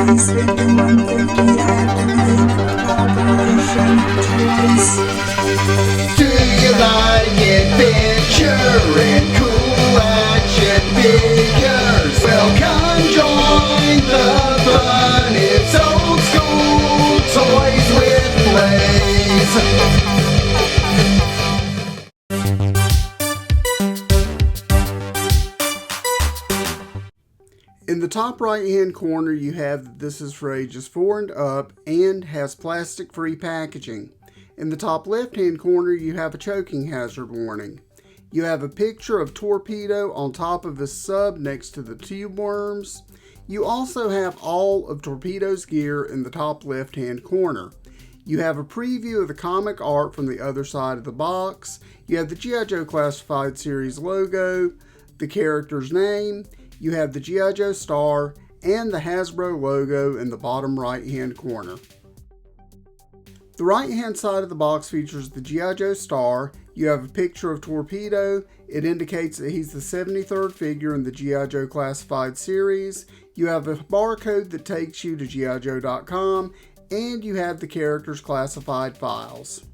Case 5150 activated. Operation twice. Do you like adventure and cool action figures? Well, come join the fun. It's old school toys with plays. In the top right hand corner you have that this is for ages 4 and up and has plastic free packaging. In the top left hand corner you have a choking hazard warning. You have a picture of Torpedo on top of his sub next to the tube worms. You also have all of Torpedo's gear in the top left hand corner. You have a preview of the comic art from the other side of the box. You have the G.I. Joe Classified Series logo, the character's name. You have the G.I. Joe star and the Hasbro logo in the bottom right hand corner. The right hand side of the box features the G.I. Joe star. You have a picture of Torpedo. It indicates that he's the 73rd figure in the G.I. Joe Classified Series. You have a barcode that takes you to GIJoe.com, and you have the character's classified files.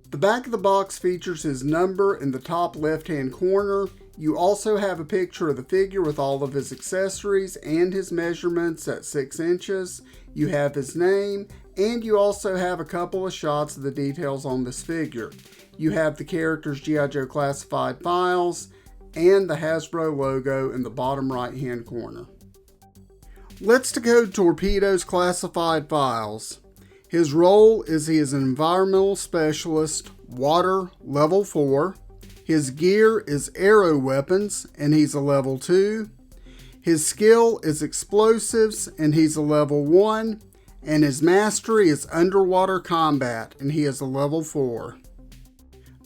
The back of the box features his number in the top left hand corner. You also have a picture of the figure with all of his accessories and his measurements at 6 inches. You have his name, and you also have a couple of shots of the details on this figure. You have the character's G.I. Joe classified files and the Hasbro logo in the bottom right hand corner. Let's decode Torpedo's classified files. His role is he is an environmental specialist, water, level 4. His gear is arrow weapons, and he's a level 2. His skill is explosives, and he's a level 1. And his mastery is underwater combat, and he is a level 4.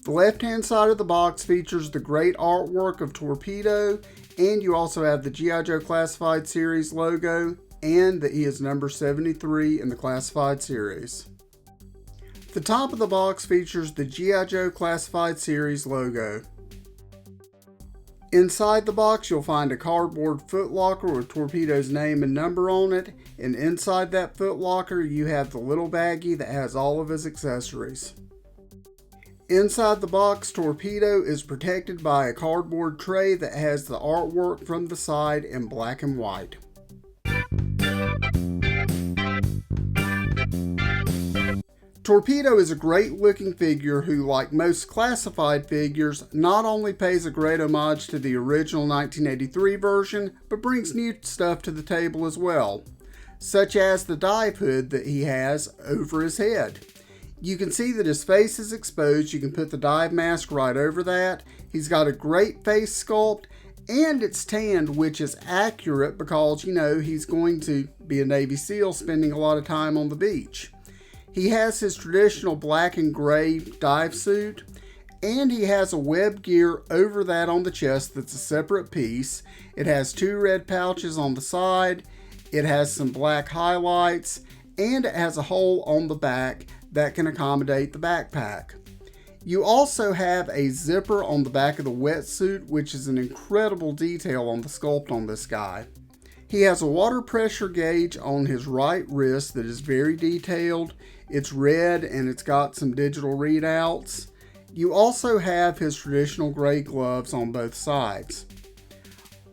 The left-hand side of the box features the great artwork of Torpedo, and you also have the G.I. Joe Classified Series logo, and that he is number 73 in the Classified Series. The top of the box features the G.I. Joe Classified Series logo. Inside the box you'll find a cardboard footlocker with Torpedo's name and number on it, and inside that footlocker you have the little baggie that has all of his accessories. Inside the box, Torpedo is protected by a cardboard tray that has the artwork from the side in black and white. Torpedo is a great looking figure who, like most classified figures, not only pays a great homage to the original 1983 version, but brings new stuff to the table as well, such as the dive hood that he has over his head. You can see that his face is exposed. You can put the dive mask right over that. He's got a great face sculpt, and it's tanned, which is accurate because, you know, he's going to be a Navy SEAL spending a lot of time on the beach. He has his traditional black and gray dive suit, and he has a web gear over that on the chest that's a separate piece. It has 2 red pouches on the side, it has some black highlights, and it has a hole on the back that can accommodate the backpack. You also have a zipper on the back of the wetsuit, which is an incredible detail on the sculpt on this guy. He has a water pressure gauge on his right wrist that is very detailed. It's red and it's got some digital readouts. You also have his traditional gray gloves on both sides.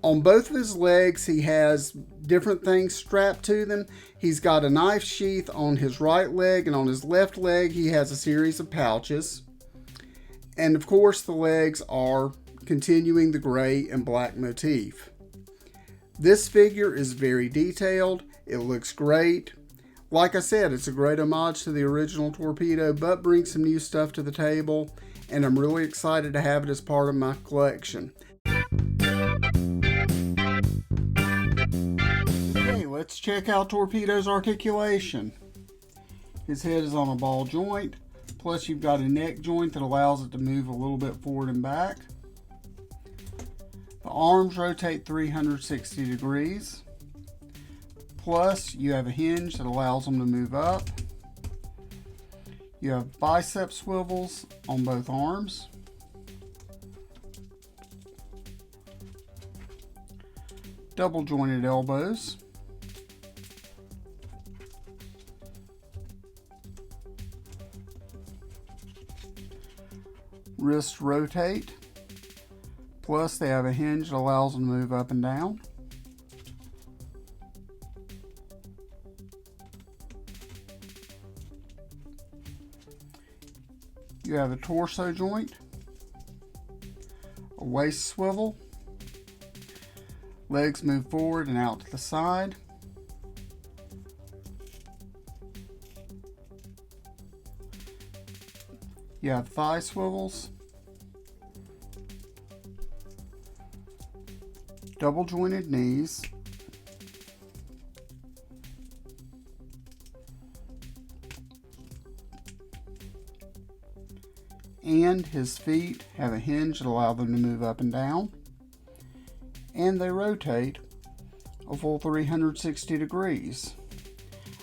On both of his legs he has different things strapped to them. He's got a knife sheath on his right leg, and on his left leg he has a series of pouches. And of course the legs are continuing the gray and black motif. This figure is very detailed. It looks great. Like I said, it's a great homage to the original Torpedo, but brings some new stuff to the table, and I'm really excited to have it as part of my collection. Okay, let's check out Torpedo's articulation. His head is on a ball joint, plus you've got a neck joint that allows it to move a little bit forward and back. The arms rotate 360 degrees. Plus, you have a hinge that allows them to move up. You have bicep swivels on both arms. Double jointed elbows. wrists rotate. Plus they have a hinge that allows them to move up and down. You have a torso joint, a waist swivel, legs move forward and out to the side. You have thigh swivels, double jointed knees, and his feet have a hinge that allows them to move up and down, and they rotate a full 360 degrees.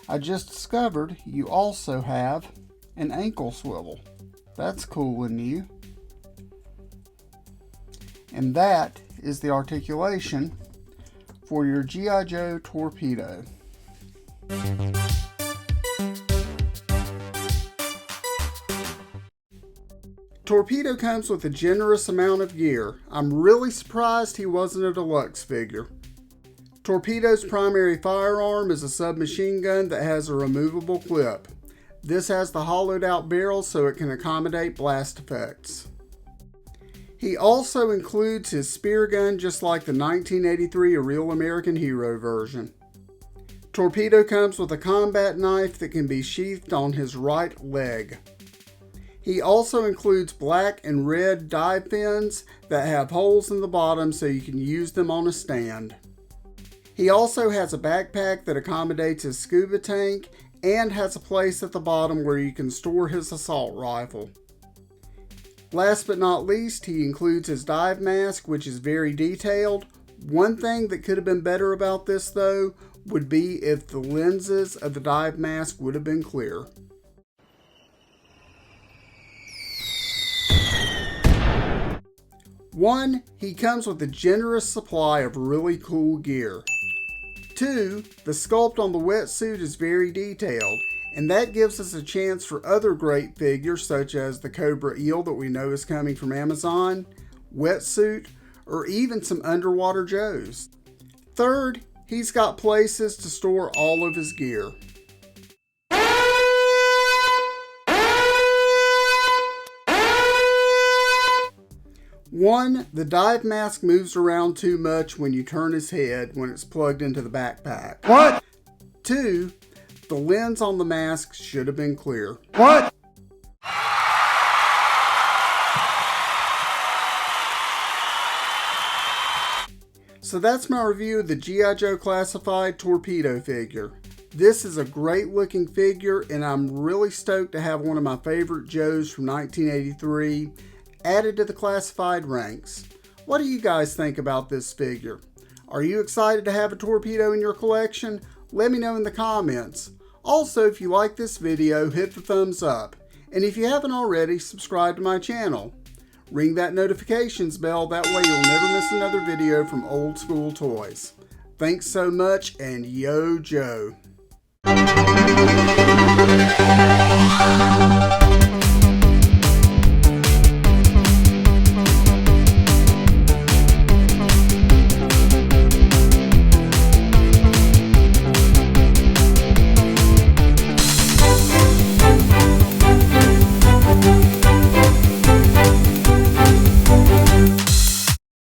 I just discovered you also have an ankle swivel. That's cool and new. And that is the articulation for your G.I. Joe Torpedo. Torpedo comes with a generous amount of gear. I'm really surprised he wasn't a deluxe figure. Torpedo's primary firearm is a submachine gun that has a removable clip. This has the hollowed out barrel so it can accommodate blast effects. He also includes his spear gun just like the 1983 A Real American Hero version. Torpedo comes with a combat knife that can be sheathed on his right leg. He also includes black and red dive fins that have holes in the bottom so you can use them on a stand. He also has a backpack that accommodates his scuba tank and has a place at the bottom where you can store his assault rifle. Last but not least, he includes his dive mask, which is very detailed. One thing that could have been better about this though would be if the lenses of the dive mask would have been clear. One, he comes with a generous supply of really cool gear. Two, the sculpt on the wetsuit is very detailed, and that gives us a chance for other great figures such as the Cobra Eel that we know is coming from Amazon, wetsuit, or even some underwater Joes. Third, he's got places to store all of his gear. One, the dive mask moves around too much when you turn his head when it's plugged into the backpack. What? Two, the lens on the mask should have been clear. What? So that's my review of the G.I. Joe Classified Torpedo figure. This is a great looking figure and I'm really stoked to have one of my favorite Joes from 1983 added to the classified ranks. What do you guys think about this figure? Are you excited to have a Torpedo in your collection? Let me know in the comments. Also, if you like this video, hit the thumbs up. And if you haven't already, subscribe to my channel. Ring that notifications bell, that way you'll never miss another video from Old School Toys. Thanks so much, and yo Joe.